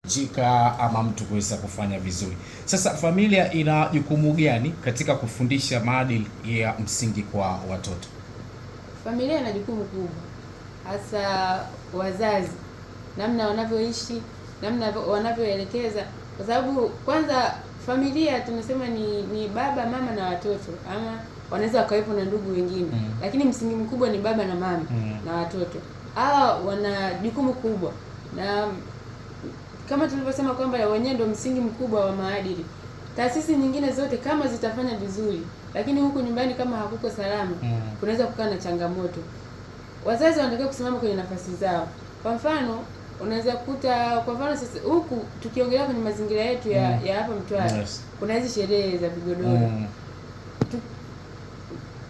jika ama mtu kuweza kufanya vizuri. Sasa familia ina jukumu gani katika kufundisha maadili ya msingi kwa watoto? Familia ina jukumu kubwa, hasa wazazi, namna wanavyoishi, namna wanavyoelekeza, kwa sababu kwanza familia tunasema ni baba, mama na watoto, ama wanaweza wakawepo na ndugu wengine, lakini msingi mkubwa ni baba na mama na watoto. Hawa wana jukumu kubwa, na kama tulivyosema kwamba wenyewe ndio msingi mkubwa wa maadili. Taasisi nyingine zote kama zitafanya vizuri, lakini huku nyumbani kama hakuko salama, kunaweza kukaa na changamoto. Wazazi wanatakiwa kusimama kwenye nafasi zao. Kwa mfano, unaweza kukuta kwa mfano sasa huku tukiongelea kwenye mazingira yetu ya hapa Mtwara, kuna hizi sherehe za vigodoro.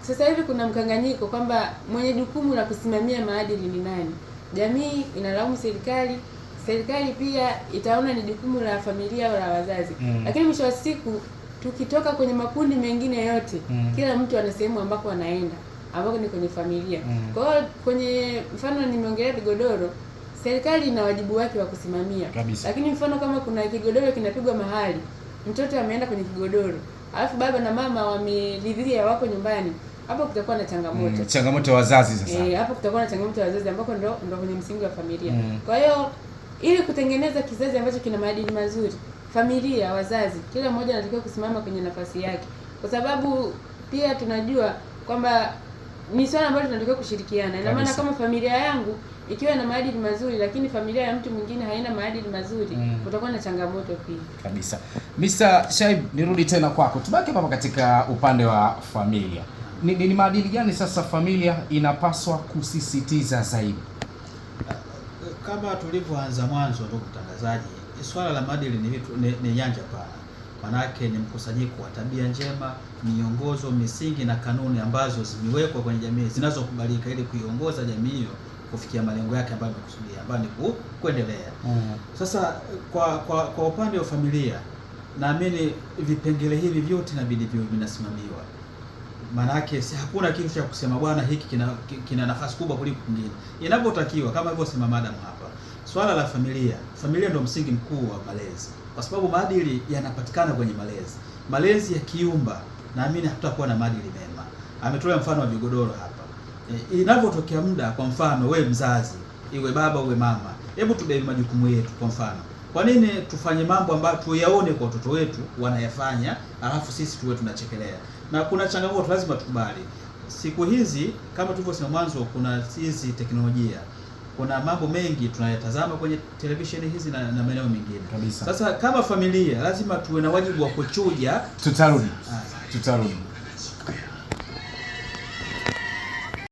Sasa hivi kuna mkanganyiko kwamba mwenye jukumu la kusimamia maadili ni nani? Jamii inalaumu serikali, serikali pia itaona ni jukumu la familia au la wazazi. Lakini mwisho wa siku tukitoka kwenye makundi mengine yote, kila mtu ana sehemu ambako anaenda, ambako ni kwenye familia. Kwa hiyo kwenye mfano nimeongelea vigodoro, serikali ina wajibu wake wa kusimamia kabisa. Lakini mfano kama kuna kigodoro kinapigwa mahali, mtoto ameenda kwenye kigodoro, alafu baba na mama wameridhia wako nyumbani, hapo kutakuwa na changamoto. Changamoto ya wazazi sasa. Hapo kutakuwa na changamoto ya wazazi ambako ndo kwenye msingi wa familia. Kwa hiyo ili kutengeneza kizazi ambacho kina maadili mazuri, familia, wazazi, kila mmoja anatakiwa kusimama kwenye nafasi yake. Kwa sababu pia tunajua kwamba ni swala ambalo tunatakiwa kushirikiana. Ina maana kama familia yangu ikiwa na maadili mazuri, lakini familia ya mtu mwingine haina maadili mazuri, kutakuwa na changamoto pia. Kabisa. Mr. Shaib, nirudi tena kwako. Tubaki hapa katika upande wa familia. Ni maadili gani sasa familia inapaswa kusisitiza zaidi? Kama tulivyoanza mwanzo, ndugu mtangazaji, swala la maadili ni nyanja pana. Manake ni mkusanyiko wa tabia njema, miongozo, misingi na kanuni ambazo zimewekwa kwenye jamii zinazokubalika ili kuiongoza jamii hiyo kufikia malengo yake ambayo imekusudia, ambayo ni kuendelea. Sasa kwa upande wa familia, naamini vipengele hivi vyote inabidi viwe vinasimamiwa. Manake hakuna kitu cha kusema bwana hiki kina nafasi kubwa kuliko kingine. Inapotakiwa kama hivyo sema madam hapa, swala la familia ndio msingi mkuu wa malezi. Kwa sababu maadili yanapatikana kwenye malezi. Malezi ya kiumba, naamini hatutakuwa na maadili mema. Ametoa mfano wa vigodoro hapa. Inapotokea muda, kwa mfano wewe mzazi, iwe baba uwe mama, hebu tubebe majukumu yetu. Kwa mfano, kwa nini tufanye mambo ambayo tuyaone kwa watoto wetu wanayafanya, alafu sisi tuwe tunachekelea? Na kuna changamoto lazima tukubali. Siku hizi kama tulivyosema mwanzo, kuna hizi teknolojia, kuna mambo mengi tunayatazama kwenye televisheni hizi na maeneo mengine kabisa. Sasa kama familia lazima tuwe na wajibu wa kuchuja. Tutarudi.